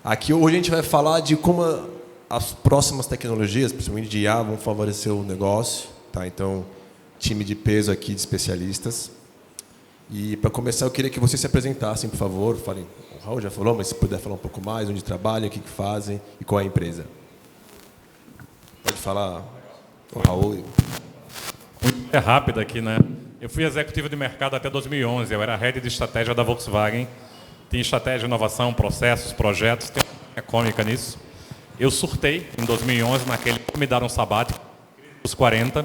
Aqui hoje a gente vai falar de como as próximas tecnologias, principalmente de IA, vão favorecer o negócio. Tá? Então, time de peso aqui de especialistas. E, para começar, eu queria que vocês se apresentassem, por favor. Falem, o Raul já falou, mas se puder falar um pouco mais, onde trabalham, o que fazem e qual é a empresa. Pode falar, o Raul. É rápido aqui, né? Eu fui executivo de mercado até 2011. Eu era head de estratégia da Volkswagen. Tinha estratégia, inovação, processos, projetos. Tem uma cômica nisso. Eu surtei em 2011, naquele me deram um sabático, os 40.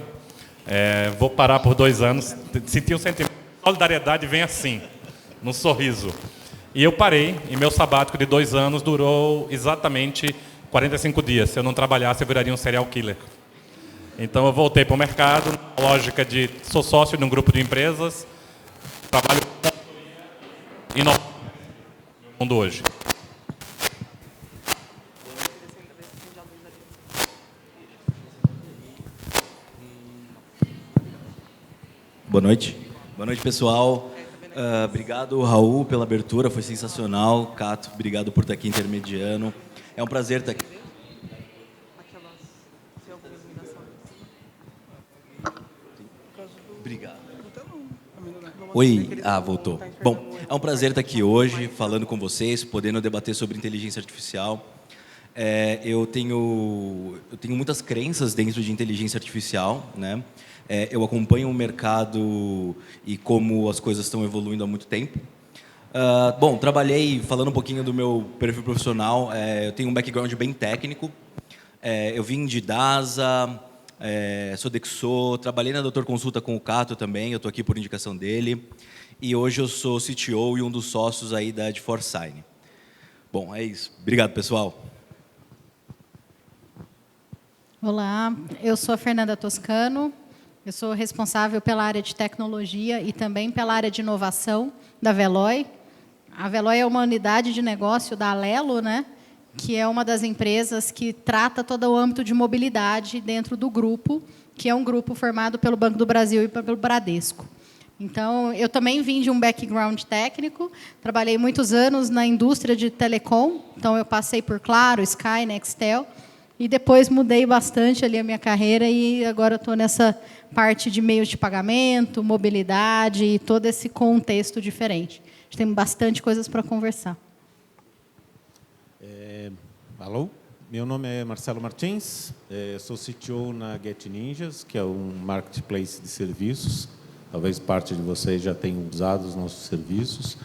Vou parar por 2 anos. Senti um sentimento de solidariedade, vem assim, no sorriso. E eu parei, e meu sabático de 2 anos durou exatamente 45 dias. Se eu não trabalhasse, eu viraria um serial killer. Então, eu voltei para o mercado, na lógica de sou sócio de um grupo de empresas, trabalho com inovação no mundo hoje. Boa noite. Boa noite, pessoal. Obrigado, Raul, pela abertura, foi sensacional. Cato, obrigado por estar aqui intermediando. É um prazer estar aqui. Obrigado. Oi, voltou. Bom, é um prazer estar aqui hoje, falando com vocês, podendo debater sobre inteligência artificial. Eu tenho muitas crenças dentro de inteligência artificial, né? Eu acompanho o mercado e como as coisas estão evoluindo há muito tempo. Bom, trabalhei, falando um pouquinho do meu perfil profissional, eu tenho um background bem técnico. Eu vim de DASA, Sodexo, trabalhei na Doutor Consulta com o Cato também, eu estou aqui por indicação dele. E hoje eu sou CTO e um dos sócios aí da Forsign. Bom, é isso. Obrigado, pessoal. Olá, eu sou a Fernanda Toscano, eu sou responsável pela área de tecnologia e também pela área de inovação da Veloy. A Veloy é uma unidade de negócio da Alelo, né, que é uma das empresas que trata todo o âmbito de mobilidade dentro do grupo, que é um grupo formado pelo Banco do Brasil e pelo Bradesco. Então, eu também vim de um background técnico, trabalhei muitos anos na indústria de telecom, então eu passei por Claro, Sky, Nextel, e depois mudei bastante ali a minha carreira e agora estou nessa parte de meios de pagamento, mobilidade e todo esse contexto diferente. A gente tem bastante coisas para conversar. Alô, meu nome é Marcelo Martins, sou CTO na Get Ninjas, que é um marketplace de serviços. Talvez parte de vocês já tenham usado os nossos serviços.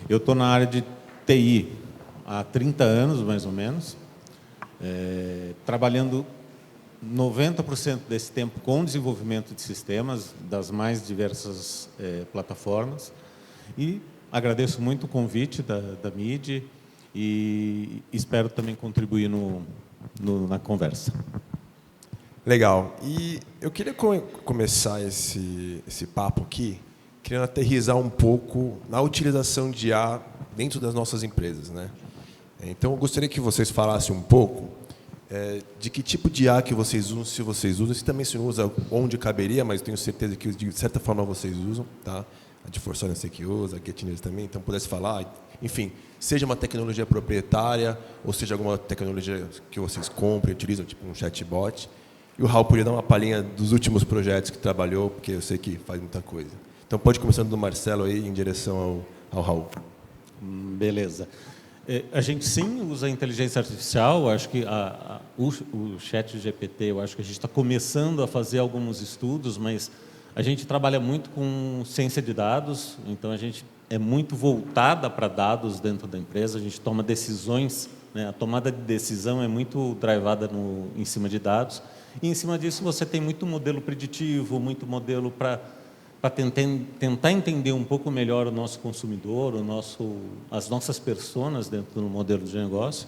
Eu estou na área de TI há 30 anos, mais ou menos. Trabalhando 90% desse tempo com desenvolvimento de sistemas das mais diversas plataformas. E agradeço muito o convite da MIDI e espero também contribuir na conversa. Legal. E eu queria começar esse papo aqui, querendo aterrissar um pouco na utilização de IA dentro das nossas empresas, né? Então, eu gostaria que vocês falassem um pouco de que tipo de IA que vocês usam, se vocês usam, se também se usa onde caberia, mas tenho certeza que de certa forma vocês usam, tá? A de Forçar eu sei que usa, a GetNews também, então pudesse falar, enfim, seja uma tecnologia proprietária ou seja alguma tecnologia que vocês comprem, utilizam, tipo um chatbot. E o Raul podia dar uma palhinha dos últimos projetos que trabalhou, porque eu sei que faz muita coisa. Então pode começando do Marcelo aí em direção ao Raul. Beleza. A gente sim usa a inteligência artificial, acho que o chat GPT, eu acho que a gente está começando a fazer alguns estudos, mas a gente trabalha muito com ciência de dados, então a gente é muito voltada para dados dentro da empresa, a gente toma decisões, né? A tomada de decisão é muito drivada em cima de dados, e em cima disso você tem muito modelo preditivo, muito modelo para tentar entender um pouco melhor o nosso consumidor, as nossas personas dentro do modelo de negócio,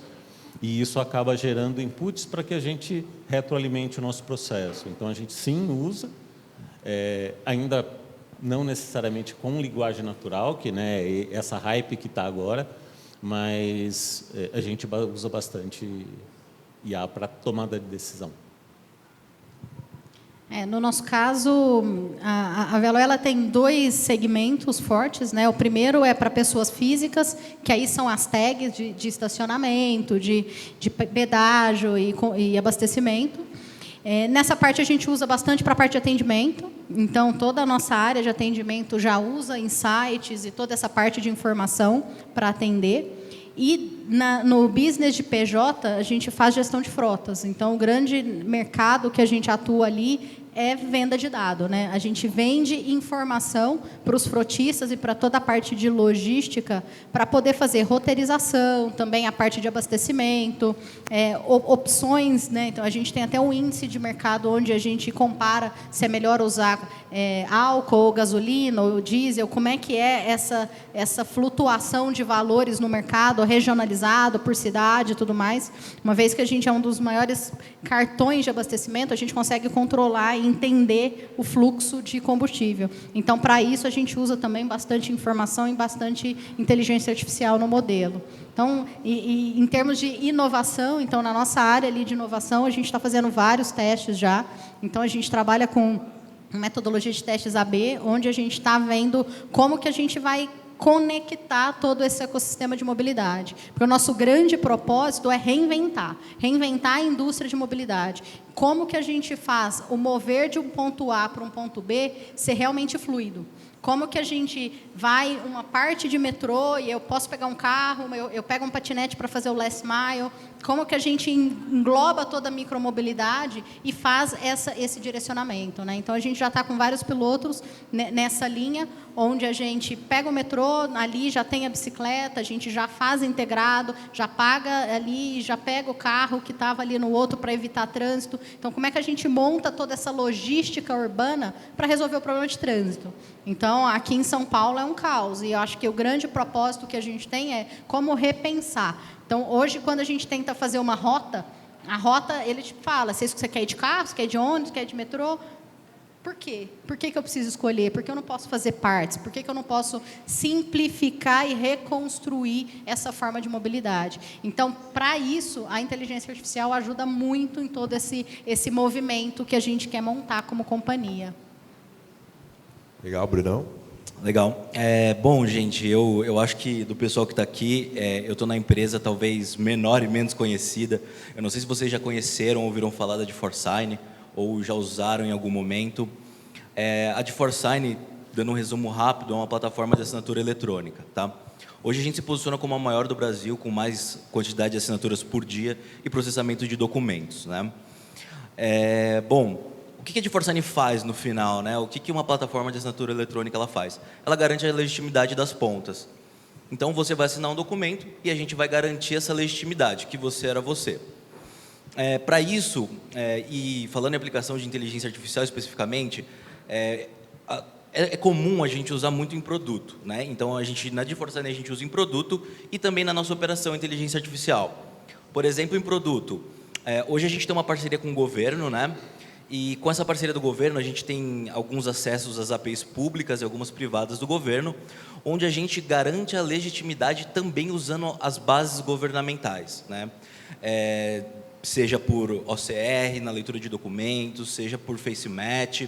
e isso acaba gerando inputs para que a gente retroalimente o nosso processo. Então, a gente sim usa, ainda não necessariamente com linguagem natural, que né, essa hype que está agora, mas a gente usa bastante IA para tomada de decisão. No nosso caso, a Veloy ela tem 2 segmentos fortes, né? O primeiro é para pessoas físicas, que aí são as tags de estacionamento, de pedágio e abastecimento. Nessa parte a gente usa bastante para a parte de atendimento, então toda a nossa área de atendimento já usa insights e toda essa parte de informação para atender. E no business de PJ, a gente faz gestão de frotas. Então, o grande mercado que a gente atua ali é venda de dado, né? A gente vende informação para os frotistas e para toda a parte de logística para poder fazer roteirização, também a parte de abastecimento, opções, né? Então, a gente tem até um índice de mercado onde a gente compara se é melhor usar álcool, ou gasolina, ou diesel, como é que é essa flutuação de valores no mercado, regionalizado, por cidade e tudo mais. Uma vez que a gente é um dos maiores cartões de abastecimento, a gente consegue controlar e entender o fluxo de combustível. Então, para isso, a gente usa também bastante informação e bastante inteligência artificial no modelo. Então, em termos de inovação, então, na nossa área ali de inovação, a gente está fazendo vários testes já. Então, a gente trabalha com metodologia de testes AB, onde a gente está vendo como que a gente vai conectar todo esse ecossistema de mobilidade. Porque o nosso grande propósito é reinventar a indústria de mobilidade. Como que a gente faz o mover de um ponto A para um ponto B ser realmente fluido? Como que a gente vai uma parte de metrô e eu posso pegar um carro, eu pego um patinete para fazer o last mile? Como que a gente engloba toda a micromobilidade e faz esse direcionamento, né? Então, a gente já está com vários pilotos nessa linha, onde a gente pega o metrô, ali já tem a bicicleta, a gente já faz integrado, já paga ali, já pega o carro que estava ali no outro para evitar trânsito. Então, como é que a gente monta toda essa logística urbana para resolver o problema de trânsito? Então, aqui em São Paulo é um caos, e eu acho que o grande propósito que a gente tem é como repensar. Então, hoje, quando a gente tenta fazer uma rota, a rota, ele te fala, se você quer ir de carro, se quer ir de ônibus, quer ir de metrô. Por quê? Por que eu preciso escolher? Por que eu não posso fazer partes? Por que eu não posso simplificar e reconstruir essa forma de mobilidade? Então, para isso, a inteligência artificial ajuda muito em todo esse movimento que a gente quer montar como companhia. Legal, Brunão. Legal. Bom, gente, eu acho que do pessoal que está aqui, eu estou na empresa talvez menor e menos conhecida. Eu não sei se vocês já conheceram ou ouviram falar da DeForSign ou já usaram em algum momento. A DeForSign, dando um resumo rápido, é uma plataforma de assinatura eletrônica. Tá? Hoje a gente se posiciona como a maior do Brasil, com mais quantidade de assinaturas por dia e processamento de documentos. Né? Bom, o que a DeForSign faz no final, né? O que uma plataforma de assinatura eletrônica ela faz? Ela garante a legitimidade das pontas. Então, você vai assinar um documento e a gente vai garantir essa legitimidade, que você era você. Para isso, e falando em aplicação de inteligência artificial especificamente, é comum a gente usar muito em produto. Né? Então, na DeForSign a gente usa em produto e também na nossa operação inteligência artificial. Por exemplo, em produto, hoje a gente tem uma parceria com o governo, né? E com essa parceria do governo, a gente tem alguns acessos às APIs públicas e algumas privadas do governo, onde a gente garante a legitimidade também usando as bases governamentais, né? Seja por OCR, na leitura de documentos, seja por Face Match.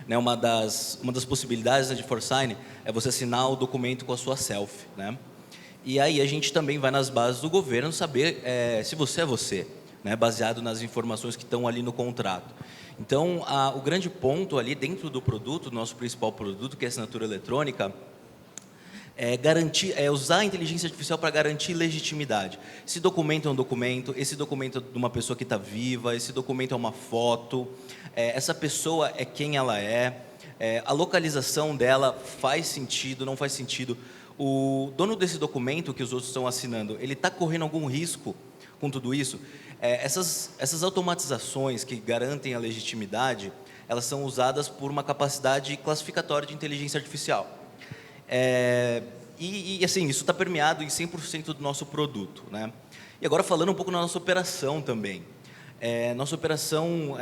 Né? Uma das possibilidades da DeForSign é você assinar o documento com a sua selfie. Né? E aí a gente também vai nas bases do governo saber se você é você, né? Baseado nas informações que estão ali no contrato. Então, o grande ponto ali dentro do produto, nosso principal produto, que é a assinatura eletrônica, é usar a inteligência artificial para garantir legitimidade. Esse documento é um documento, esse documento é de uma pessoa que está viva, esse documento é uma foto, essa pessoa é quem ela a localização dela faz sentido, não faz sentido. O dono desse documento que os outros estão assinando, ele está correndo algum risco com tudo isso? Essas automatizações que garantem a legitimidade, elas são usadas por uma capacidade classificatória de inteligência artificial. Assim, isso está permeado em 100% do nosso produto. Né? E agora falando um pouco na nossa operação também. Nossa operação,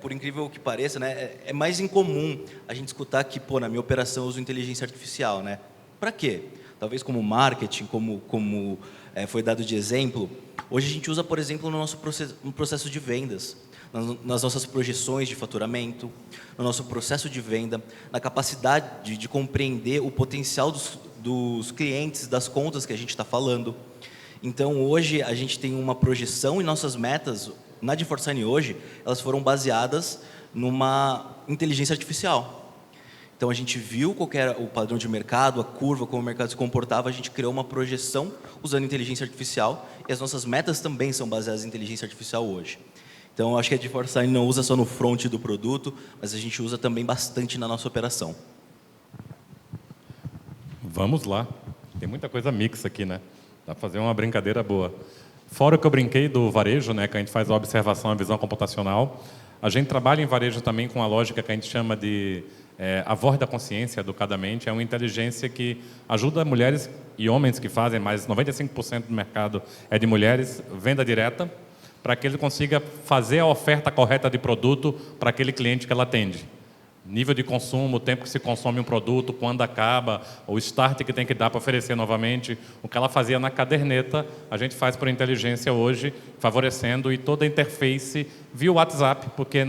por incrível que pareça, né, é mais incomum a gente escutar que, na minha operação eu uso inteligência artificial. Né? Para quê? Talvez como marketing, como foi dado de exemplo. Hoje a gente usa, por exemplo, no processo de vendas, nas nossas projeções de faturamento, no nosso processo de venda, na capacidade de compreender o potencial dos clientes, das contas que a gente está falando. Então, hoje, a gente tem uma projeção e nossas metas, na GeForce hoje, elas foram baseadas numa inteligência artificial. Então, a gente viu qual era o padrão de mercado, a curva, como o mercado se comportava, a gente criou uma projeção usando inteligência artificial e as nossas metas também são baseadas em inteligência artificial hoje. Então, eu acho que a GeForce não usa só no front do produto, mas a gente usa também bastante na nossa operação. Vamos lá. Tem muita coisa mix aqui, né? Dá para fazer uma brincadeira boa. Fora o que eu brinquei do varejo, né, que a gente faz a observação, a visão computacional, a gente trabalha em varejo também com a lógica que a gente chama de a voz da consciência, educadamente. É uma inteligência que ajuda mulheres e homens que fazem, mas 95% do mercado é de mulheres, venda direta, para que ele consiga fazer a oferta correta de produto para aquele cliente que ela atende. Nível de consumo, o tempo que se consome um produto, quando acaba, o start que tem que dar para oferecer novamente. O que ela fazia na caderneta, a gente faz por inteligência hoje, favorecendo, e toda a interface via WhatsApp, porque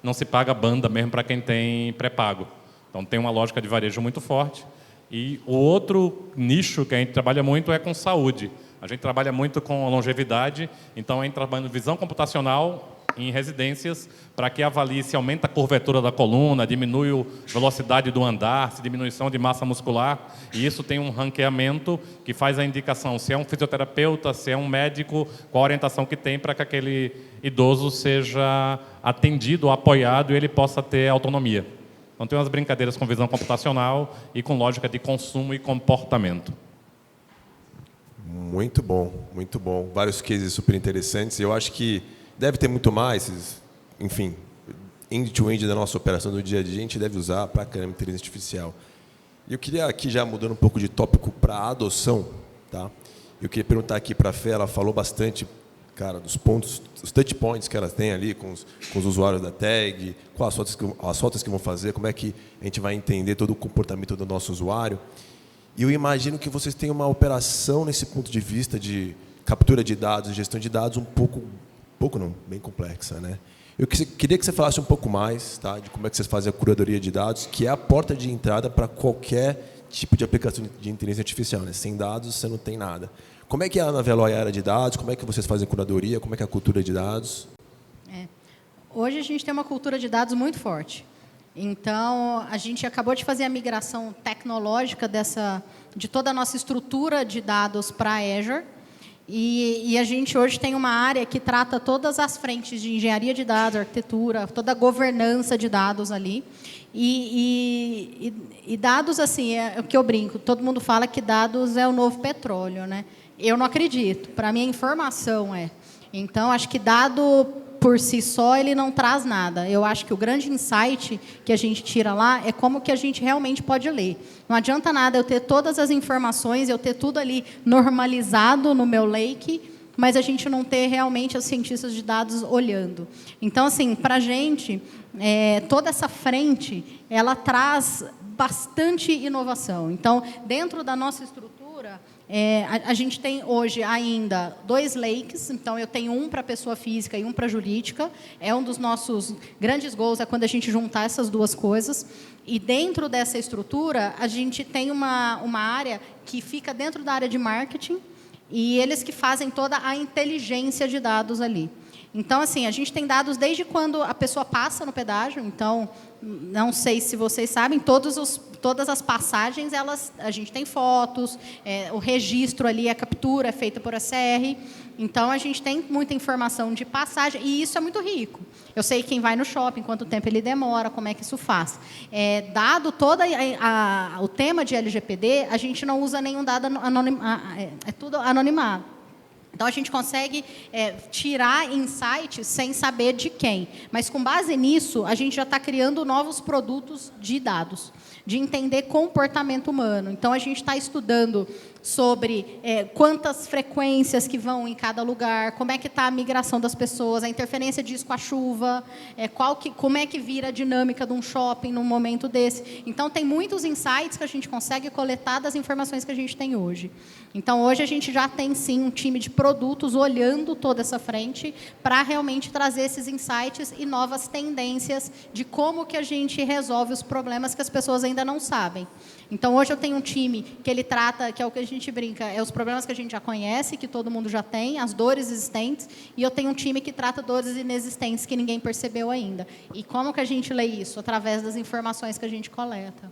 não se paga banda mesmo para quem tem pré-pago. Então, tem uma lógica de varejo muito forte. E o outro nicho que a gente trabalha muito é com saúde. A gente trabalha muito com longevidade, então a gente trabalha em visão computacional em residências para que avalie se aumenta a curvatura da coluna, diminui a velocidade do andar, se diminuição de massa muscular, e isso tem um ranqueamento que faz a indicação se é um fisioterapeuta, se é um médico, qual a orientação que tem para que aquele idoso seja atendido, apoiado e ele possa ter autonomia. Então tem umas brincadeiras com visão computacional e com lógica de consumo e comportamento. Muito bom, muito bom. Vários cases super interessantes. Eu acho que deve ter muito mais, enfim, end-to-end da nossa operação do dia a dia, a gente deve usar para caramba inteligência artificial. E eu queria aqui, já mudando um pouco de tópico para a adoção, tá? Eu queria perguntar aqui para a Fê, ela falou bastante, cara, dos pontos, os touch points que ela tem ali com os usuários da tag, quais as fotos que vão fazer, como é que a gente vai entender todo o comportamento do nosso usuário. E eu imagino que vocês têm uma operação nesse ponto de vista de captura de dados, gestão de dados bem complexa, né? Eu queria que você falasse um pouco mais, tá, de como é que vocês fazem a curadoria de dados, que é a porta de entrada para qualquer tipo de aplicação de inteligência artificial, né? Sem dados você não tem nada. Como é que é na Veloy a área de dados? Como é que vocês fazem a curadoria? Como é que é a cultura de dados? Hoje a gente tem uma cultura de dados muito forte. Então, a gente acabou de fazer a migração tecnológica de toda a nossa estrutura de dados para a Azure. E a gente hoje tem uma área que trata todas as frentes de engenharia de dados, arquitetura, toda a governança de dados ali. E dados, assim, é o que eu brinco. Todo mundo fala que dados é o novo petróleo, né? Eu não acredito. Para mim, a informação é. Então, acho que dado por si só, ele não traz nada. Eu acho que o grande insight que a gente tira lá é como que a gente realmente pode ler. Não adianta nada eu ter todas as informações, eu ter tudo ali normalizado no meu lake, mas a gente não ter realmente os cientistas de dados olhando. Então, assim, para a gente, toda essa frente, ela traz bastante inovação. Então, dentro da nossa estrutura, a gente tem hoje ainda 2 lakes, então eu tenho um para pessoa física e um para jurídica. É um dos nossos grandes goals, é quando a gente juntar essas duas coisas. E dentro dessa estrutura, a gente tem uma área que fica dentro da área de marketing e eles que fazem toda a inteligência de dados ali. Então, assim, a gente tem dados desde quando a pessoa passa no pedágio. Então, não sei se vocês sabem, todas as passagens, a gente tem fotos, o registro ali, a captura é feita por ACR. Então, a gente tem muita informação de passagem e isso é muito rico. Eu sei quem vai no shopping, quanto tempo ele demora, como é que isso faz. Dado todo o tema de LGPD, a gente não usa nenhum dado anonimado, é tudo anonimado. Então, a gente consegue tirar insights sem saber de quem. Mas, com base nisso, a gente já está criando novos produtos de dados, de entender comportamento humano. Então, a gente está estudando sobre quantas frequências que vão em cada lugar, como é que está a migração das pessoas, a interferência disso com a chuva, como é que vira a dinâmica de um shopping num momento desse. Então, tem muitos insights que a gente consegue coletar das informações que a gente tem hoje. Então, hoje a gente já tem, sim, um time de produtos olhando toda essa frente para realmente trazer esses insights e novas tendências de como que a gente resolve os problemas que as pessoas ainda não sabem. Então, hoje eu tenho um time que ele trata, que é o que a gente brinca, os problemas que a gente já conhece, que todo mundo já tem, as dores existentes, e eu tenho um time que trata dores inexistentes que ninguém percebeu ainda. E como que a gente lê isso? Através das informações que a gente coleta.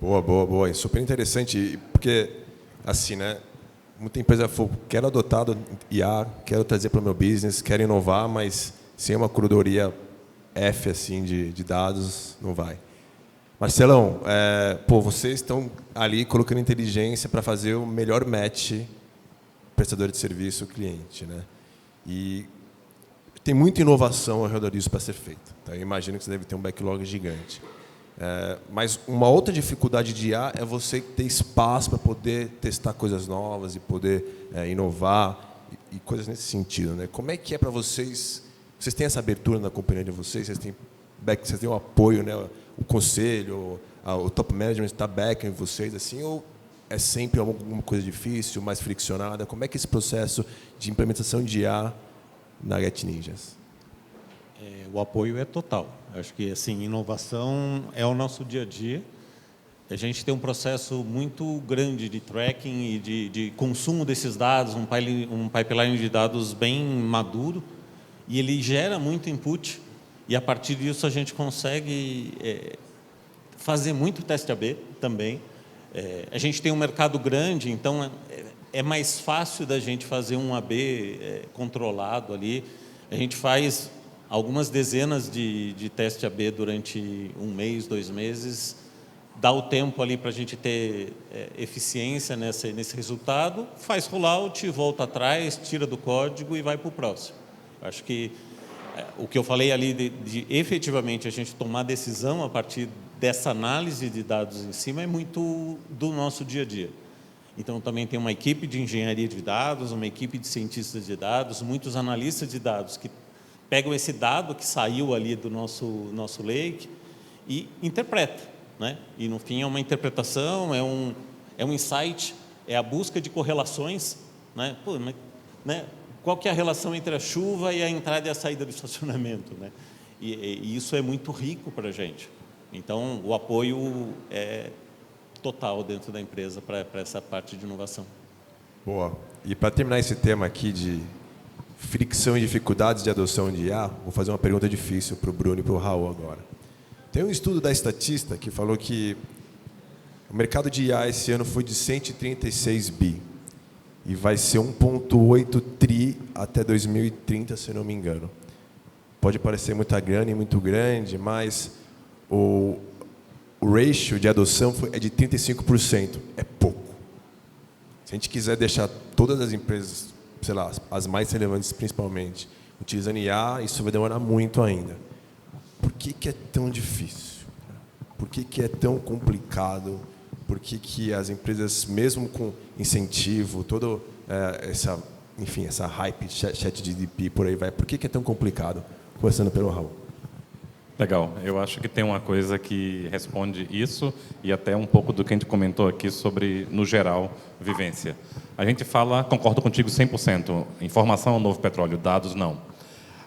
Boa, boa, boa. É super interessante, porque, assim, né? Muita empresa falou, quero adotar IA, quero trazer para o meu business, quero inovar, mas sem uma curadoria F, assim, de dados, não vai. Marcelão, vocês estão ali colocando inteligência para fazer o melhor match prestador de serviço cliente, né? E tem muita inovação ao redor disso para ser feita. Tá? Eu imagino que você deve ter um backlog gigante. Mas uma outra dificuldade de IA é você ter espaço para poder testar coisas novas e poder inovar e coisas nesse sentido, né? Como é que é para vocês? Vocês têm essa abertura na companhia de vocês? Vocês têm o apoio, né? O conselho, o top management está back em vocês, assim, ou é sempre alguma coisa difícil, mais friccionada? Como é que é esse processo de implementação de IA na Get Ninjas? O apoio é total. Acho que assim, inovação é o nosso dia a dia. A gente tem um processo muito grande de tracking e de consumo desses dados, um pipeline de dados bem maduro, e ele gera muito input. E, a partir disso, a gente consegue fazer muito teste AB também. A gente tem um mercado grande, então é mais fácil da gente fazer um AB controlado ali. A gente faz algumas dezenas de teste AB durante 1 mês, 2 meses. Dá o tempo ali para a gente ter eficiência nesse resultado, faz rollout, volta atrás, tira do código e vai para o próximo. Acho que o que eu falei ali de efetivamente a gente tomar decisão a partir dessa análise de dados em cima é muito do nosso dia a dia. Então, também tem uma equipe de engenharia de dados, uma equipe de cientistas de dados, muitos analistas de dados que pegam esse dado que saiu ali do nosso lake e interpretam, né? E, no fim, é uma interpretação, é um insight, é a busca de correlações, né? Qual que é a relação entre a chuva e a entrada e a saída do estacionamento, né? E isso é muito rico para a gente. Então, o apoio é total dentro da empresa para essa parte de inovação. Boa. E para terminar esse tema aqui de fricção e dificuldades de adoção de IA, vou fazer uma pergunta difícil para o Bruno e para o Raul agora. Tem um estudo da Statista que falou que o mercado de IA esse ano foi de 136 bi. E vai ser 1,8 tri até 2030, se não me engano. Pode parecer muita grana e muito grande, mas o ratio de adoção é de 35%. É pouco. Se a gente quiser deixar todas as empresas, sei lá, as mais relevantes principalmente, utilizando IA, isso vai demorar muito ainda. Por que é tão difícil? Por que é tão complicado? Por que as empresas, mesmo com incentivo, toda essa hype, chat GDP, por aí vai, por que é tão complicado? Começando pelo Raul. Legal. Eu acho que tem uma coisa que responde isso e até um pouco do que a gente comentou aqui sobre, no geral, vivência. A gente fala, concordo contigo 100%, informação é o novo petróleo, dados não.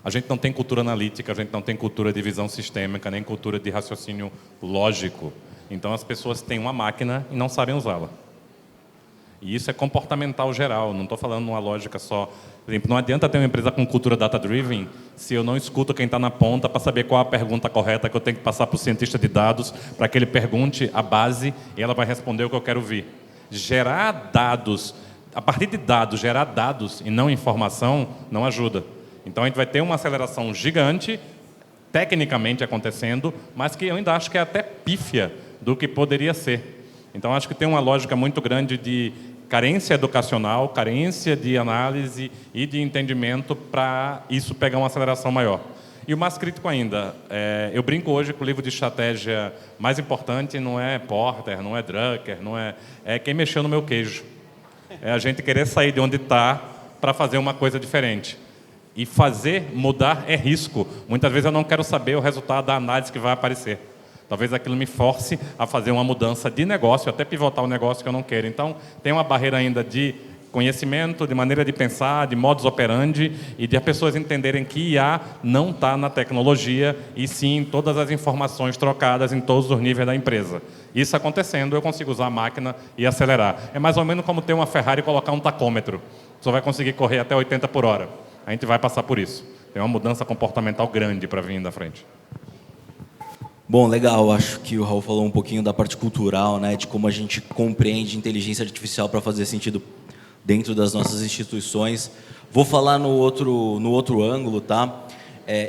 A gente não tem cultura analítica, a gente não tem cultura de visão sistêmica, nem cultura de raciocínio lógico. Então, as pessoas têm uma máquina e não sabem usá-la. E isso é comportamental geral, não estou falando uma lógica só. Por exemplo, não adianta ter uma empresa com cultura data-driven se eu não escuto quem está na ponta para saber qual a pergunta correta que eu tenho que passar para o cientista de dados para que ele pergunte a base e ela vai responder o que eu quero ouvir. Gerar dados, a partir de dados, gerar dados e não informação, não ajuda. Então, a gente vai ter uma aceleração gigante, tecnicamente acontecendo, mas que eu ainda acho que é até pífia do que poderia ser. Então, acho que tem uma lógica muito grande de carência educacional, carência de análise e de entendimento para isso pegar uma aceleração maior. E o mais crítico ainda, eu brinco hoje que o livro de estratégia mais importante não é Porter, não é Drucker, é quem mexeu no meu queijo. É a gente querer sair de onde está para fazer uma coisa diferente. E fazer mudar é risco. Muitas vezes eu não quero saber o resultado da análise que vai aparecer. Talvez aquilo me force a fazer uma mudança de negócio, até pivotar o negócio que eu não quero. Então, tem uma barreira ainda de conhecimento, de maneira de pensar, de modus operandi, e de as pessoas entenderem que IA não está na tecnologia, e sim em todas as informações trocadas em todos os níveis da empresa. Isso acontecendo, eu consigo usar a máquina e acelerar. É mais ou menos como ter uma Ferrari e colocar um tacômetro. Só vai conseguir correr até 80 por hora. A gente vai passar por isso. Tem uma mudança comportamental grande para vir da frente. Bom, legal. Acho que o Raul falou um pouquinho da parte cultural, né, de como a gente compreende inteligência artificial para fazer sentido dentro das nossas instituições. Vou falar no outro ângulo, tá?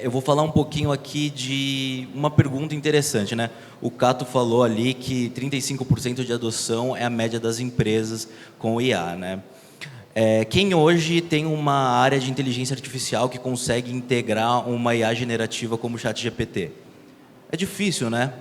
Eu vou falar um pouquinho aqui de uma pergunta interessante, né? O Cato falou ali que 35% de adoção é a média das empresas com o IA, né? Quem hoje tem uma área de inteligência artificial que consegue integrar uma IA generativa como o ChatGPT? É difícil, né?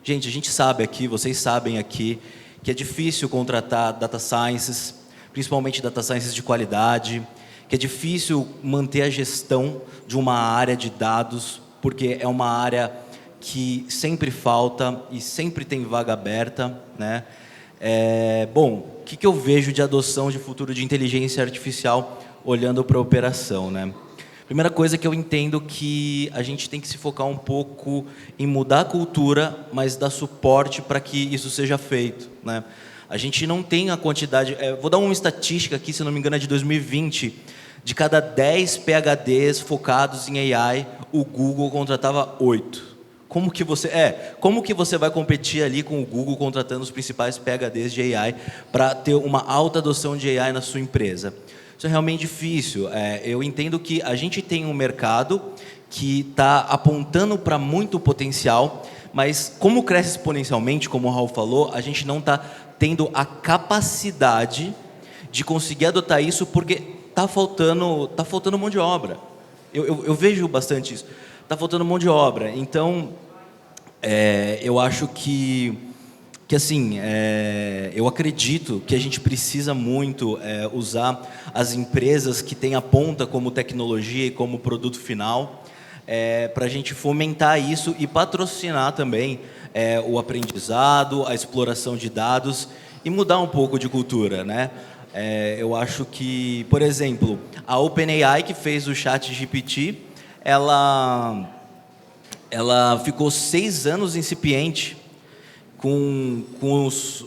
Gente, a gente sabe aqui, vocês sabem aqui, que é difícil contratar data sciences, principalmente data sciences de qualidade, que é difícil manter a gestão de uma área de dados, porque é uma área que sempre falta e sempre tem vaga aberta, né? Bom, o que eu vejo de adoção de futuro de inteligência artificial olhando para a operação, né? Primeira coisa que eu entendo que a gente tem que se focar um pouco em mudar a cultura, mas dar suporte para que isso seja feito, né? A gente não tem a quantidade... vou dar uma estatística aqui, se não me engano, é de 2020. De cada 10 PhDs focados em AI, o Google contratava 8. Como que você vai competir ali com o Google contratando os principais PhDs de AI para ter uma alta adoção de AI na sua empresa? Isso é realmente difícil. Eu entendo que a gente tem um mercado que está apontando para muito potencial, mas como cresce exponencialmente, como o Raul falou, a gente não está tendo a capacidade de conseguir adotar isso porque está faltando mão de obra. Eu vejo bastante isso. Está faltando mão de obra. Então, eu acho que assim, eu acredito que a gente precisa muito usar as empresas que têm a ponta como tecnologia e como produto final para a gente fomentar isso e patrocinar também o aprendizado, a exploração de dados e mudar um pouco de cultura, né? Eu acho que, por exemplo, a OpenAI, que fez o ChatGPT, ela ficou 6 anos incipiente com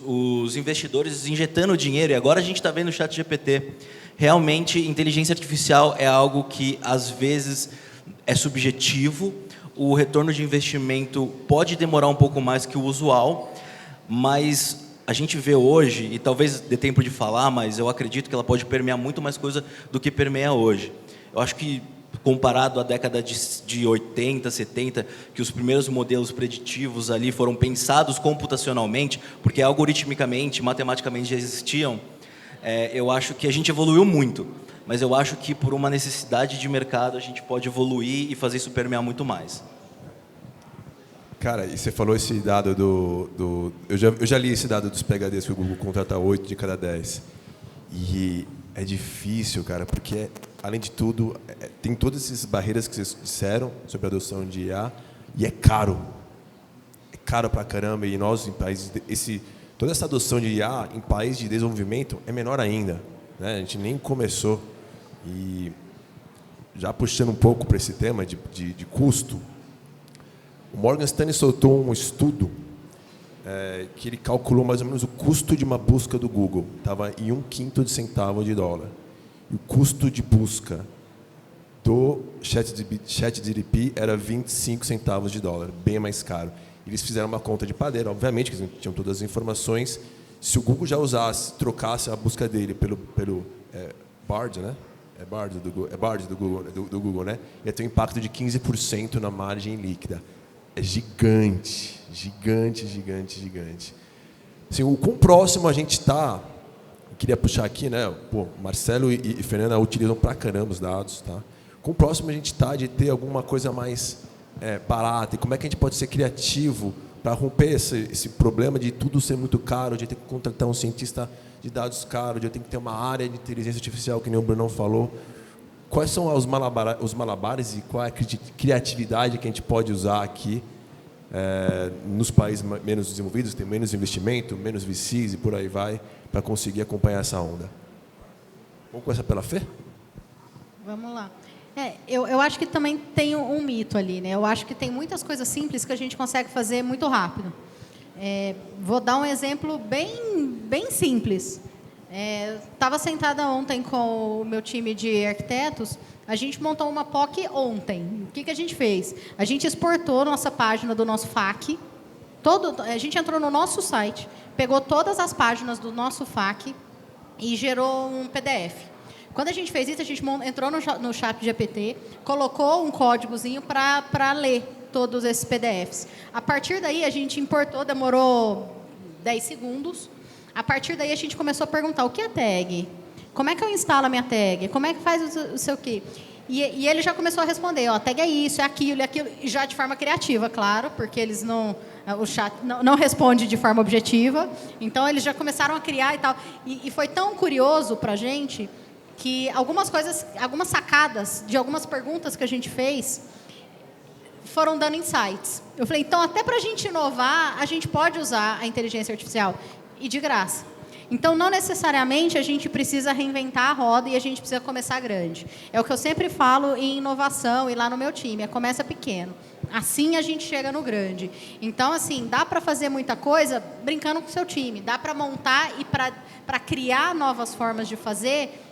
os investidores injetando dinheiro, e agora a gente está vendo o ChatGPT. Realmente, inteligência artificial é algo que, às vezes, é subjetivo, o retorno de investimento pode demorar um pouco mais que o usual, mas a gente vê hoje, e talvez dê tempo de falar, mas eu acredito que ela pode permear muito mais coisa do que permeia hoje. Eu acho que, comparado à década de 80, 70, que os primeiros modelos preditivos ali foram pensados computacionalmente, porque algoritmicamente, matematicamente já existiam, eu acho que a gente evoluiu muito, mas eu acho que por uma necessidade de mercado a gente pode evoluir e fazer isso permear muito mais. Cara, e você falou esse dado eu já li esse dado dos PhDs que o Google contrata 8 de cada 10. E é difícil, cara, porque, além de tudo, tem todas essas barreiras que vocês disseram sobre a adoção de IA, e é caro. É caro pra caramba, e nós, em países... toda essa adoção de IA em países de desenvolvimento é menor ainda, né? A gente nem começou. E já puxando um pouco para esse tema de custo, o Morgan Stanley soltou um estudo que ele calculou mais ou menos o custo de uma busca do Google. Estava em 1/5 de centavo de dólar. E o custo de busca do ChatGPT era 25 centavos de dólar, bem mais caro. Eles fizeram uma conta de padeiro, obviamente, que eles tinham todas as informações. Se o Google já trocasse a busca dele pelo Bard, né? Bard do Google, né? Ia ter um impacto de 15% na margem líquida. É gigante, gigante, gigante, gigante. Assim, o quão próximo a gente está, queria puxar aqui, né? Pô, Marcelo e Fernanda utilizam pra caramba os dados, tá? quão próximo a gente está de ter alguma coisa mais barata, e como é que a gente pode ser criativo para romper esse problema de tudo ser muito caro, de ter que contratar um cientista de dados caro, de eu ter que ter uma área de inteligência artificial, que nem o Brunão falou. Quais são os malabares e qual é a criatividade que a gente pode usar aqui nos países menos desenvolvidos, tem menos investimento, menos VCs e por aí vai, para conseguir acompanhar essa onda? Vamos começar pela Fê? Vamos lá. Eu acho que também tem um mito ali, né? Eu acho que tem muitas coisas simples que a gente consegue fazer muito rápido. Vou dar um exemplo bem simples. Estava sentada ontem com o meu time de arquitetos, a gente montou uma POC ontem. O que a gente fez? A gente exportou nossa página do nosso FAQ, a gente entrou no nosso site, pegou todas as páginas do nosso FAQ e gerou um PDF. Quando a gente fez isso, a gente entrou no ChatGPT, colocou um códigozinho para ler todos esses PDFs. A partir daí, a gente importou, demorou 10 segundos. A partir daí, a gente começou a perguntar, o que é tag? Como é que eu instalo a minha tag? Como é que faz o seu quê? E ele já começou a responder, tag é isso, é aquilo, já de forma criativa, claro, porque o chat não responde de forma objetiva. Então, eles já começaram a criar e tal. E foi tão curioso para a gente que algumas sacadas de algumas perguntas que a gente fez foram dando insights. Eu falei, então, até para a gente inovar, a gente pode usar a inteligência artificial, e de graça. Então, não necessariamente a gente precisa reinventar a roda e a gente precisa começar grande. É o que eu sempre falo em inovação e lá no meu time, começa pequeno. Assim a gente chega no grande. Então, assim, dá para fazer muita coisa brincando com o seu time, dá para montar e para criar novas formas de fazer.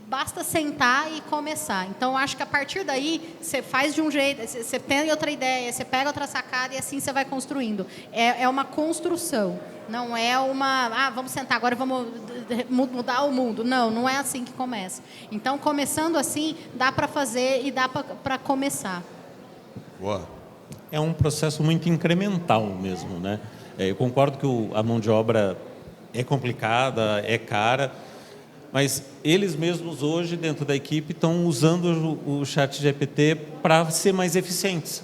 Basta sentar e começar. Então, acho que a partir daí, você faz de um jeito, você tem outra ideia, você pega outra sacada e assim você vai construindo. É uma construção, não é vamos sentar agora e vamos mudar o mundo. Não é assim que começa. Então, começando assim, dá para fazer e dá para começar. Boa. É um processo muito incremental mesmo, né? Eu concordo que a mão de obra é complicada, é cara, mas eles mesmos hoje, dentro da equipe, estão usando o ChatGPT para ser mais eficientes.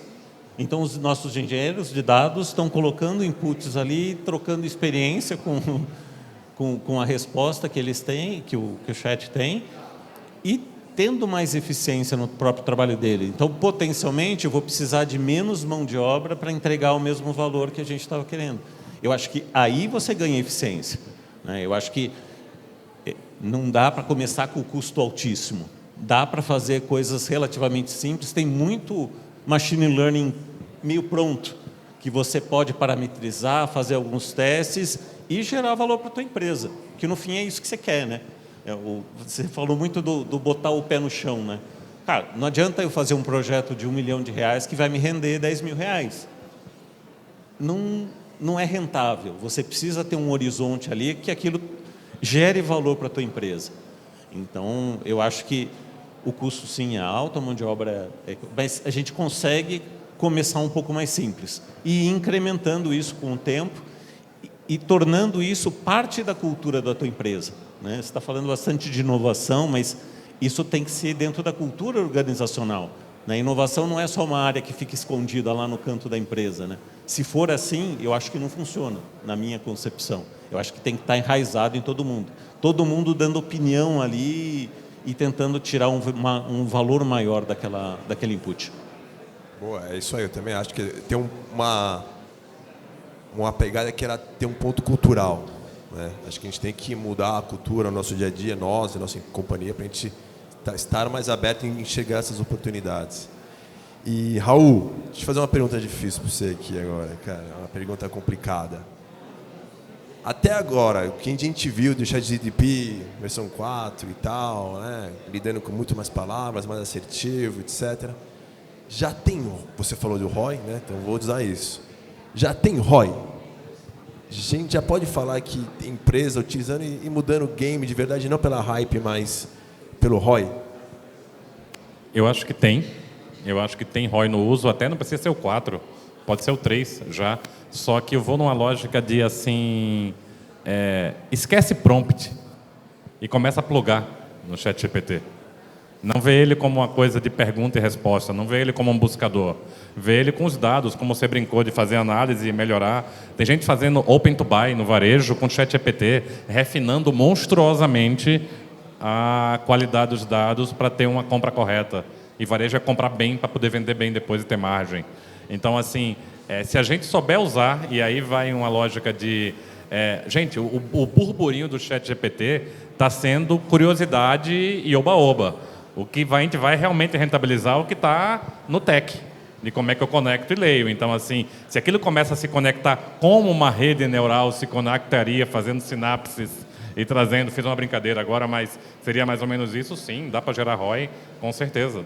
Então, os nossos engenheiros de dados estão colocando inputs ali, trocando experiência com a resposta que eles têm, que o chat tem, e tendo mais eficiência no próprio trabalho dele. Então, potencialmente, eu vou precisar de menos mão de obra para entregar o mesmo valor que a gente estava querendo. Eu acho que aí você ganha eficiência, né? Eu acho que não dá para começar com o custo altíssimo. Dá para fazer coisas relativamente simples. Tem muito machine learning meio pronto, que você pode parametrizar, fazer alguns testes e gerar valor para a tua empresa. Que no fim é isso que você quer, né? Você falou muito do botar o pé no chão, né? Cara, não adianta eu fazer um projeto de R$1 milhão que vai me render R$10 mil. Não é rentável. Você precisa ter um horizonte ali que aquilo gere valor para a tua empresa. Então, eu acho que o custo, sim, é alto, a mão de obra mas a gente consegue começar um pouco mais simples e ir incrementando isso com o tempo e tornando isso parte da cultura da tua empresa, né? Você está falando bastante de inovação, mas isso tem que ser dentro da cultura organizacional, né? Inovação não é só uma área que fica escondida lá no canto da empresa, né? Se for assim, eu acho que não funciona, na minha concepção. Eu acho que tem que estar enraizado em todo mundo dando opinião ali e tentando tirar um valor maior daquele input. Boa, é isso aí. Eu também acho que tem uma pegada que era ter um ponto cultural, né? Acho que a gente tem que mudar a cultura no nosso dia a dia, nós, a nossa companhia, para a gente estar mais aberto em enxergar essas oportunidades. E, Raul, deixa eu fazer uma pergunta difícil para você aqui agora, cara. Uma pergunta complicada. Até agora, o que a gente viu do ChatGPT, versão 4 e tal, né? Lidando com muito mais palavras, mais assertivo, etc. Já tem, você falou do ROI, né? Então vou usar isso. Já tem ROI? A gente já pode falar que empresa utilizando e mudando o game de verdade, não pela hype, mas pelo ROI? Eu acho que tem. Eu acho que tem ROI no uso, até não precisa ser o 4, pode ser o 3 já. Só que eu vou numa lógica de, assim, esquece prompt e começa a plugar no ChatGPT. Não vê ele como uma coisa de pergunta e resposta, não vê ele como um buscador. Vê ele com os dados, como você brincou de fazer análise e melhorar. Tem gente fazendo open to buy no varejo com ChatGPT, refinando monstruosamente a qualidade dos dados para ter uma compra correta. E varejo é comprar bem para poder vender bem depois e ter margem. Então, assim, se a gente souber usar, e aí vai uma lógica de... gente, o burburinho do ChatGPT está sendo curiosidade e oba-oba. O que a gente vai realmente rentabilizar é o que está no tech, de como é que eu conecto e leio. Então, assim, se aquilo começa a se conectar como uma rede neural se conectaria, fazendo sinapses e trazendo, fiz uma brincadeira agora, mas seria mais ou menos isso, sim, dá para gerar ROI, com certeza.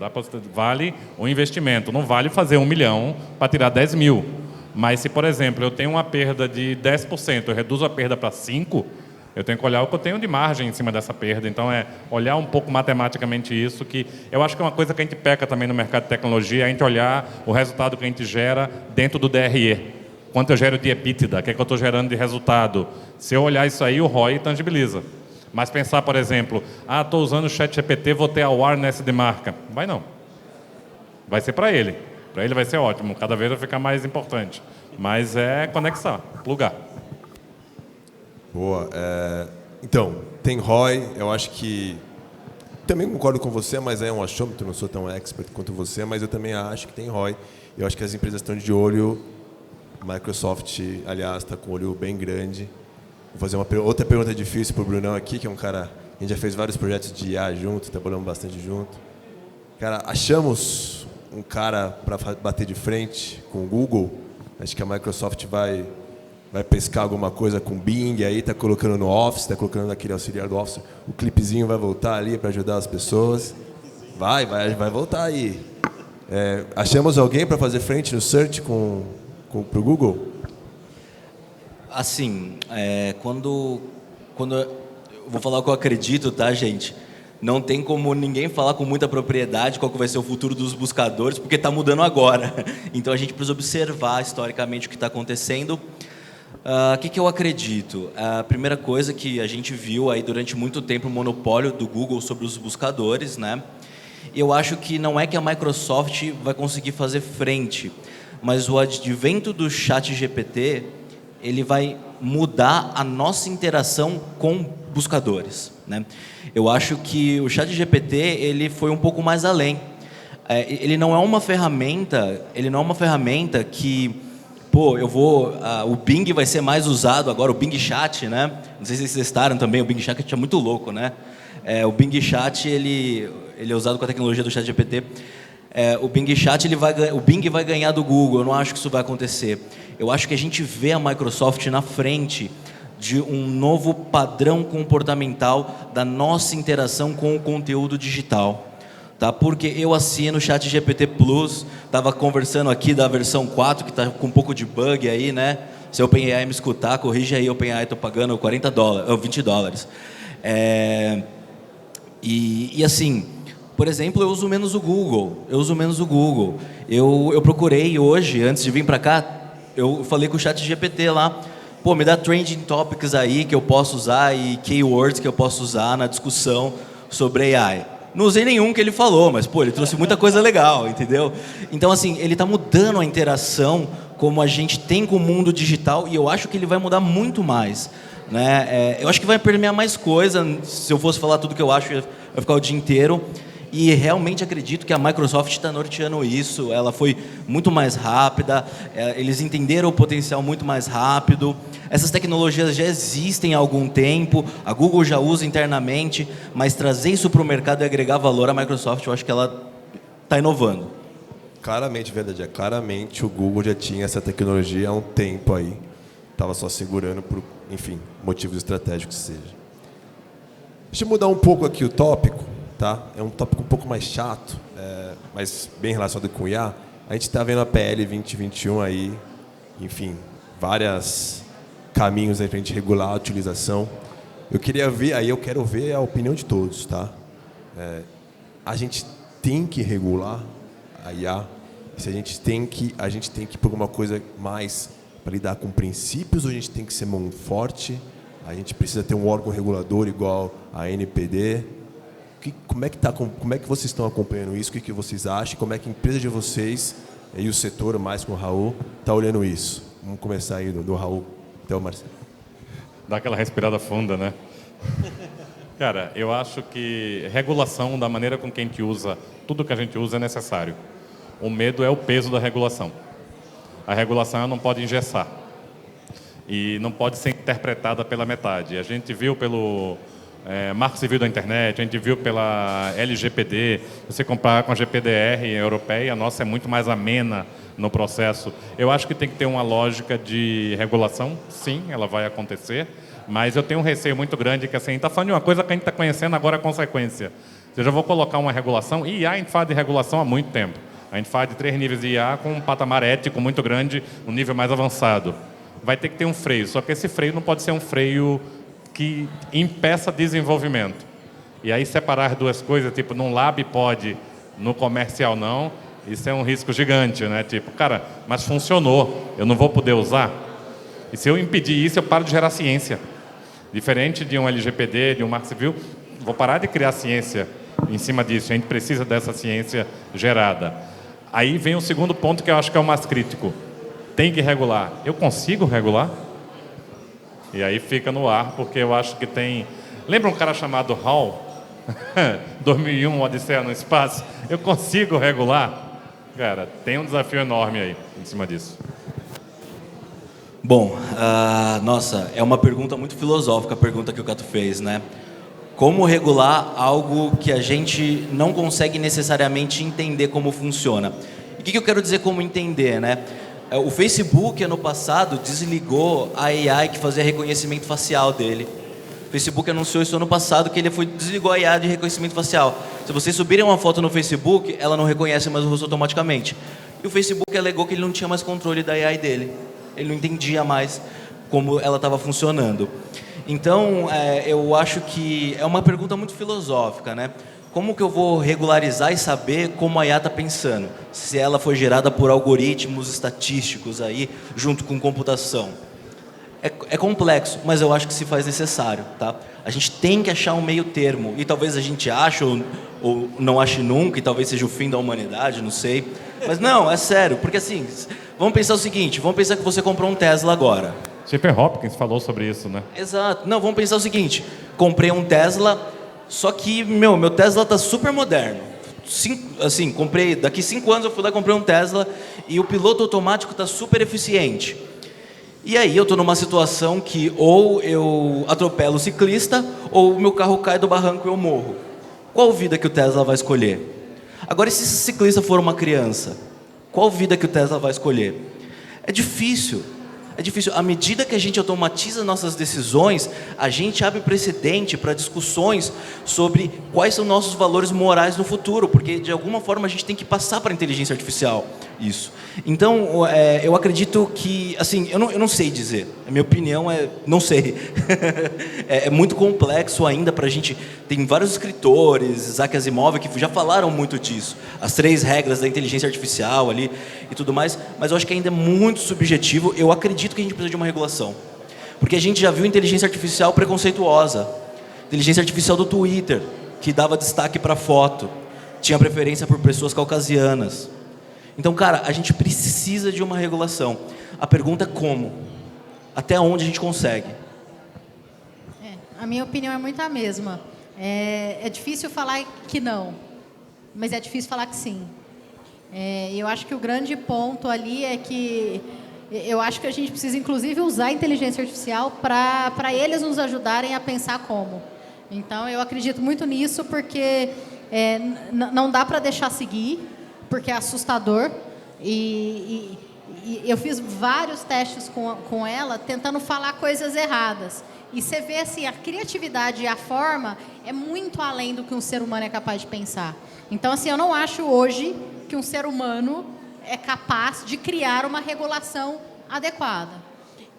Vale o investimento, não vale fazer 1 milhão para tirar 10 mil. Mas se, por exemplo, eu tenho uma perda de 10%, eu reduzo a perda para 5%, eu tenho que olhar o que eu tenho de margem em cima dessa perda. Então, olhar um pouco matematicamente isso, que eu acho que é uma coisa que a gente peca também no mercado de tecnologia, é a gente olhar o resultado que a gente gera dentro do DRE. Quanto eu gero de EBITDA, o que é que eu estou gerando de resultado? Se eu olhar isso aí, o ROI tangibiliza. Mas pensar, por exemplo, estou usando o ChatGPT, vou ter awareness de marca. Vai não. Vai ser para ele. Para ele vai ser ótimo. Cada vez vai ficar mais importante. Mas é conexar, plugar. Boa. Então, tem ROI, eu acho que... Também concordo com você, mas é um achômetro, não sou tão expert quanto você, mas eu também acho que tem ROI. Eu acho que as empresas estão de olho. Microsoft, aliás, está com o olho bem grande. Vou fazer outra pergunta difícil para o Brunão aqui, que é um cara... A gente já fez vários projetos de IA junto, trabalhamos bastante junto. Cara, achamos um cara para bater de frente com o Google. Acho que a Microsoft vai pescar alguma coisa com Bing, aí está colocando no Office, está colocando naquele auxiliar do Office. O clipezinho vai voltar ali para ajudar as pessoas. Vai voltar aí. Achamos alguém para fazer frente no search pro Google? Assim, quando eu vou falar o que eu acredito, tá, gente? Não tem como ninguém falar com muita propriedade qual que vai ser o futuro dos buscadores, porque está mudando agora. Então, a gente precisa observar historicamente o que está acontecendo. O que eu acredito? A primeira coisa que a gente viu aí durante muito tempo o monopólio do Google sobre os buscadores, né? Eu acho que não é que a Microsoft vai conseguir fazer frente, mas o advento do ChatGPT, ele vai mudar a nossa interação com buscadores, né? Eu acho que o ChatGPT, ele foi um pouco mais além. Ele não é uma ferramenta que, o Bing vai ser mais usado agora, o Bing Chat, né? Não sei se vocês testaram também, o Bing Chat é muito louco, né? O Bing Chat, ele é usado com a tecnologia do ChatGPT. O Bing Chat, o Bing vai ganhar do Google. Eu não acho que isso vai acontecer. Eu acho que a gente vê a Microsoft na frente de um novo padrão comportamental da nossa interação com o conteúdo digital. Tá? Porque eu assino o ChatGPT Plus, estava conversando aqui da versão 4, que está com um pouco de bug aí, né? Se a OpenAI me escutar, corrige aí, OpenAI, estou pagando $20. E assim, por exemplo, eu uso menos o Google. Eu procurei hoje, antes de vir para cá, eu falei com o ChatGPT lá, me dá trending topics aí que eu posso usar e keywords que eu posso usar na discussão sobre AI. Não usei nenhum que ele falou, mas ele trouxe muita coisa legal, entendeu? Então, assim, ele está mudando a interação como a gente tem com o mundo digital e eu acho que ele vai mudar muito mais, né? Eu acho que vai permear mais coisa. Se eu fosse falar tudo que eu acho, eu ia ficar o dia inteiro. E realmente acredito que a Microsoft está norteando isso. Ela foi muito mais rápida, eles entenderam o potencial muito mais rápido. Essas tecnologias já existem há algum tempo, a Google já usa internamente, mas trazer isso para o mercado e agregar valor à Microsoft, eu acho que ela está inovando. Claramente, verdade. Claramente o Google já tinha essa tecnologia há um tempo aí. Estava só segurando por, enfim, motivos estratégicos que seja. Deixa eu mudar um pouco aqui o tópico. Tá? É um tópico um pouco mais chato, mas bem relacionado com o IA. A gente está vendo a PL 2021 aí, enfim, vários caminhos aí para a gente regular a utilização. Eu quero ver a opinião de todos, tá? A gente tem que regular a IA. Se a gente tem que ir por alguma coisa mais para lidar com princípios, ou a gente tem que ser mão forte? A gente precisa ter um órgão regulador igual a NPD. como é que vocês estão acompanhando isso? O que vocês acham? Como é que a empresa de vocês e o setor, mais com o Raul, está olhando isso? Vamos começar aí do Raul até o Marcelo. Dá aquela respirada funda, né? Cara, eu acho que regulação, da maneira com que a gente usa, tudo que a gente usa é necessário. O medo é o peso da regulação. A regulação ela não pode engessar. E não pode ser interpretada pela metade. A gente viu pelo Marco Civil da Internet, a gente viu pela LGPD. Se você comparar com a GPDR europeia, a nossa é muito mais amena no processo. Eu acho que tem que ter uma lógica de regulação. Sim, ela vai acontecer. Mas eu tenho um receio muito grande que assim, a gente está falando de uma coisa que a gente está conhecendo agora a consequência. Eu já vou colocar uma regulação, e IA a gente fala de regulação há muito tempo. A gente fala de 3 níveis de IA com um patamar ético muito grande, um nível mais avançado. Vai ter que ter um freio, só que esse freio não pode ser um freio que impeça desenvolvimento. E aí separar as duas coisas, tipo, num lab pode, no comercial não, isso é um risco gigante, né? Tipo, cara, mas funcionou, eu não vou poder usar? E se eu impedir isso, eu paro de gerar ciência. Diferente de um LGPD, de um Marco Civil, vou parar de criar ciência em cima disso. A gente precisa dessa ciência gerada. Aí vem o segundo ponto que eu acho que é o mais crítico. Tem que regular. Eu consigo regular? E aí fica no ar, porque eu acho que tem... Lembra um cara chamado Hall? 2001, Odisseia no Espaço? Eu consigo regular? Cara, tem um desafio enorme aí em cima disso. Bom, nossa, é uma pergunta muito filosófica a pergunta que o Cato fez, né? Como regular algo que a gente não consegue necessariamente entender como funciona? E o que eu quero dizer como entender, né? O Facebook, ano passado, desligou a AI que fazia reconhecimento facial dele. O Facebook anunciou isso ano passado, que ele desligou a AI de reconhecimento facial. Se vocês subirem uma foto no Facebook, ela não reconhece mais o rosto automaticamente. E o Facebook alegou que ele não tinha mais controle da AI dele. Ele não entendia mais como ela estava funcionando. Então, eu acho que é uma pergunta muito filosófica, né? Como que eu vou regularizar e saber como a IA está pensando? Se ela foi gerada por algoritmos estatísticos aí, junto com computação. É complexo, mas eu acho que se faz necessário, tá? A gente tem que achar um meio termo. E talvez a gente ache ou não ache nunca, e talvez seja o fim da humanidade, não sei. Mas não, é sério, porque assim, vamos pensar o seguinte, vamos pensar que você comprou um Tesla agora. Stephen Hopkins falou sobre isso, né? Exato. Não, vamos pensar o seguinte, comprei um Tesla, só que, meu Tesla tá super moderno. Comprei, daqui 5 anos eu fui lá e comprei um Tesla e o piloto automático tá super eficiente. E aí eu tô numa situação que ou eu atropelo o ciclista ou o meu carro cai do barranco e eu morro. Qual vida que o Tesla vai escolher? Agora, e se esse ciclista for uma criança? Qual vida que o Tesla vai escolher? É difícil. É difícil. À medida que a gente automatiza nossas decisões, a gente abre precedente para discussões sobre quais são nossos valores morais no futuro, porque de alguma forma a gente tem que passar para a inteligência artificial isso. Então, eu acredito que, assim, eu não sei dizer. A minha opinião é, não sei. É muito complexo ainda para a gente. Tem vários escritores, Isaac Asimov, que já falaram muito disso. As 3 regras da inteligência artificial ali e tudo mais. Mas eu acho que ainda é muito subjetivo. Eu acredito que a gente precisa de uma regulação. Porque a gente já viu inteligência artificial preconceituosa. Inteligência artificial do Twitter, que dava destaque para foto. Tinha preferência por pessoas caucasianas. Então, cara, a gente precisa de uma regulação. A pergunta é como? Até onde a gente consegue? A minha opinião é muito a mesma. É difícil falar que não, mas é difícil falar que sim. Eu acho que o grande ponto ali é que eu acho que a gente precisa, inclusive, usar a inteligência artificial para eles nos ajudarem a pensar como. Então, eu acredito muito nisso, porque não dá para deixar seguir, porque é assustador. E eu fiz vários testes com ela, tentando falar coisas erradas. E você vê assim, a criatividade e a forma é muito além do que um ser humano é capaz de pensar. Então, assim, eu não acho hoje que um ser humano é capaz de criar uma regulação adequada.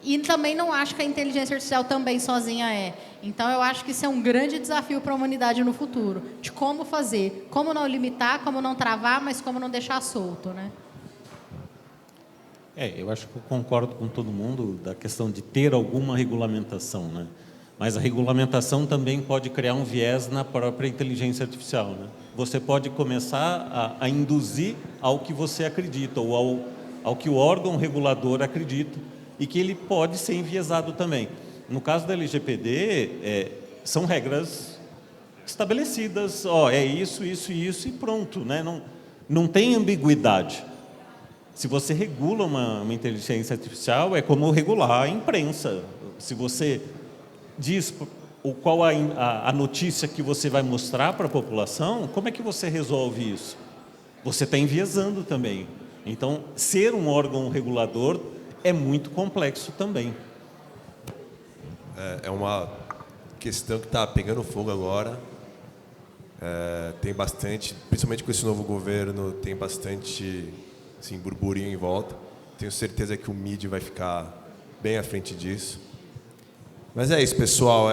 E também não acho que a inteligência artificial também sozinha é. Então, eu acho que isso é um grande desafio para a humanidade no futuro, de como fazer, como não limitar, como não travar, mas como não deixar solto, né? Eu acho que eu concordo com todo mundo da questão de ter alguma regulamentação, né? Mas a regulamentação também pode criar um viés na própria inteligência artificial, né? Você pode começar a induzir ao que você acredita, ou ao que o órgão regulador acredita, e que ele pode ser enviesado também. No caso da LGPD, são regras estabelecidas, é isso, isso e isso, e pronto, né? Não tem ambiguidade. Se você regula uma inteligência artificial, é como regular a imprensa. Se você diz qual a notícia que você vai mostrar para a população, como é que você resolve isso? Você está enviesando também. Então, ser um órgão regulador é muito complexo também. É uma questão que está pegando fogo agora. Tem bastante, principalmente com esse novo governo, tem bastante assim, burburinho em volta. Tenho certeza que o MIDI vai ficar bem à frente disso. Mas é isso, pessoal.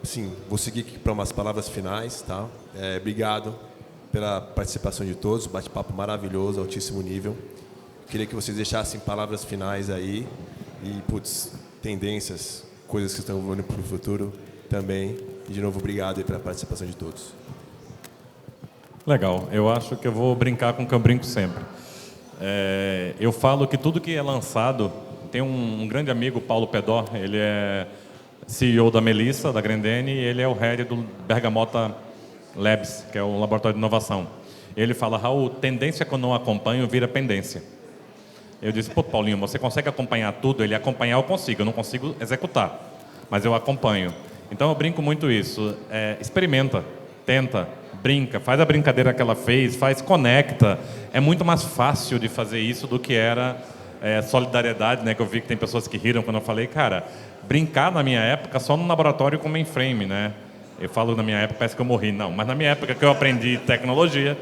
Sim, vou seguir aqui para umas palavras finais, tá? Obrigado pela participação de todos, bate-papo maravilhoso, altíssimo nível. Queria que vocês deixassem palavras finais aí e, tendências, coisas que estão voando para o futuro também. E, de novo, obrigado aí pela participação de todos. Legal. Eu acho que eu vou brincar com o que eu brinco sempre. Eu falo que tudo que é lançado... Tem um grande amigo, Paulo Pedó, ele é CEO da Melissa, da Grendene, e ele é o head do Bergamota Labs, que é o laboratório de inovação. Ele fala, Raul, tendência que eu não acompanho vira pendência. Eu disse, Paulinho, você consegue acompanhar tudo? Ele, acompanhar eu consigo, eu não consigo executar, mas eu acompanho. Então eu brinco muito isso, experimenta, tenta, brinca, faz a brincadeira que ela fez, conecta. É muito mais fácil de fazer isso do que era solidariedade, né? Que eu vi que tem pessoas que riram quando eu falei, cara, brincar na minha época só no laboratório com mainframe, né? Eu falo na minha época, parece que eu morri, não, mas na minha época que eu aprendi tecnologia,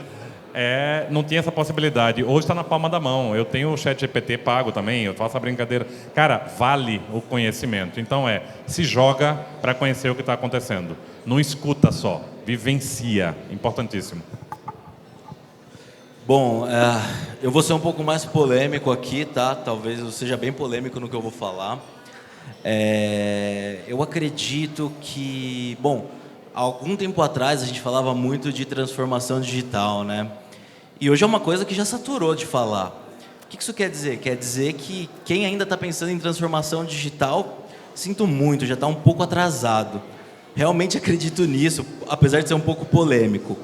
não tinha essa possibilidade. Hoje está na palma da mão. Eu tenho o ChatGPT pago também, eu faço a brincadeira. Cara, vale o conhecimento. Então se joga para conhecer o que está acontecendo. Não escuta só, vivencia. Importantíssimo. Bom, eu vou ser um pouco mais polêmico aqui, tá? Talvez eu seja bem polêmico no que eu vou falar. Eu acredito que, há algum tempo atrás a gente falava muito de transformação digital, né? E hoje é uma coisa que já saturou de falar. O que isso quer dizer? Quer dizer que quem ainda está pensando em transformação digital, sinto muito, já está um pouco atrasado. Realmente acredito nisso, apesar de ser um pouco polêmico.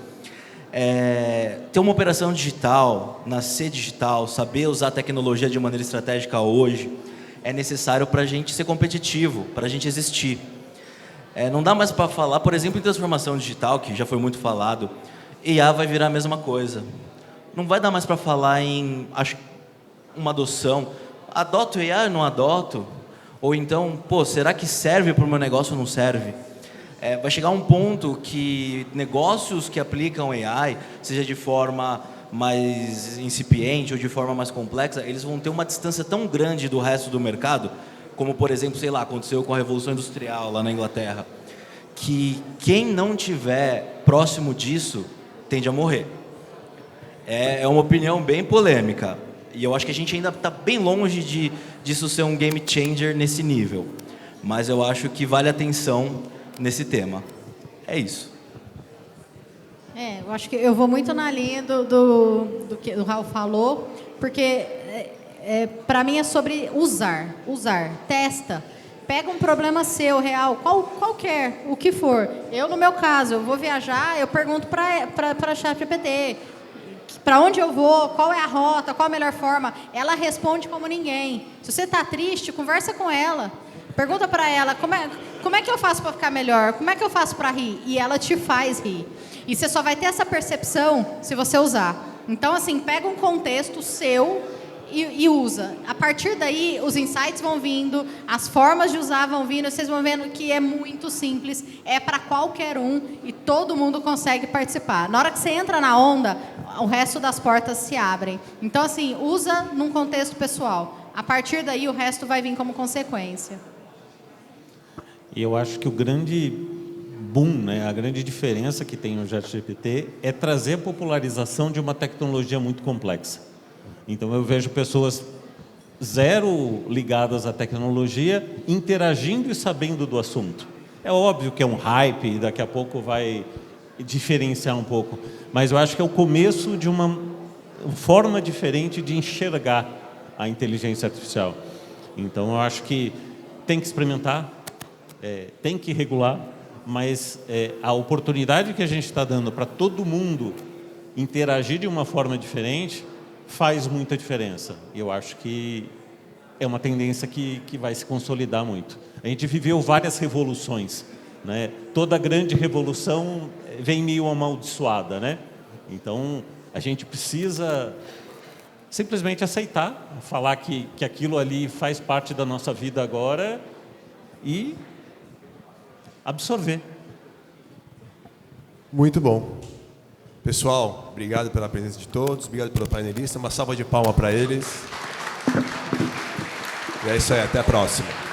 Ter uma operação digital, nascer digital, saber usar a tecnologia de maneira estratégica hoje, é necessário para a gente ser competitivo, para a gente existir. Não dá mais para falar, por exemplo, em transformação digital, que já foi muito falado, IA vai virar a mesma coisa. Não vai dar mais para falar em uma adoção. Adoto IA ou não adoto? Ou então, será que serve para o meu negócio ou não serve? Vai chegar um ponto que negócios que aplicam AI, seja de forma mais incipiente ou de forma mais complexa, eles vão ter uma distância tão grande do resto do mercado, como, por exemplo, aconteceu com a Revolução Industrial lá na Inglaterra, que quem não tiver próximo disso tende a morrer. É uma opinião bem polêmica, e eu acho que a gente ainda está bem longe disso ser um game changer nesse nível, mas eu acho que vale atenção nesse tema. É isso. Eu acho que eu vou muito na linha do que o Raul falou, porque para mim é sobre usar, testa, pega um problema seu, real, qualquer, o que for. Eu, no meu caso, eu vou viajar, eu pergunto para a ChatGPT, para onde eu vou, qual é a rota, qual a melhor forma. Ela responde como ninguém. Se você está triste, conversa com ela. Pergunta para ela, como é que eu faço para ficar melhor? Como é que eu faço para rir? E ela te faz rir. E você só vai ter essa percepção se você usar. Então, assim, pega um contexto seu e usa. A partir daí, os insights vão vindo, as formas de usar vão vindo, vocês vão vendo que é muito simples, é para qualquer um e todo mundo consegue participar. Na hora que você entra na onda, o resto das portas se abrem. Então, assim, usa num contexto pessoal. A partir daí, o resto vai vir como consequência. E eu acho que o grande boom, né, a grande diferença que tem no ChatGPT é trazer a popularização de uma tecnologia muito complexa. Então eu vejo pessoas zero ligadas à tecnologia interagindo e sabendo do assunto. É óbvio que é um hype e daqui a pouco vai diferenciar um pouco, mas eu acho que é o começo de uma forma diferente de enxergar a inteligência artificial. Então, eu acho que tem que experimentar, tem que regular, mas a oportunidade que a gente está dando para todo mundo interagir de uma forma diferente faz muita diferença. Eu acho que é uma tendência que vai se consolidar muito. A gente viveu várias revoluções, né? Toda grande revolução vem meio amaldiçoada, né? Então, a gente precisa simplesmente aceitar, falar que aquilo ali faz parte da nossa vida agora e absorver. Muito bom. Pessoal, obrigado pela presença de todos, obrigado pelo painelista, uma salva de palmas para eles. E é isso aí, até a próxima.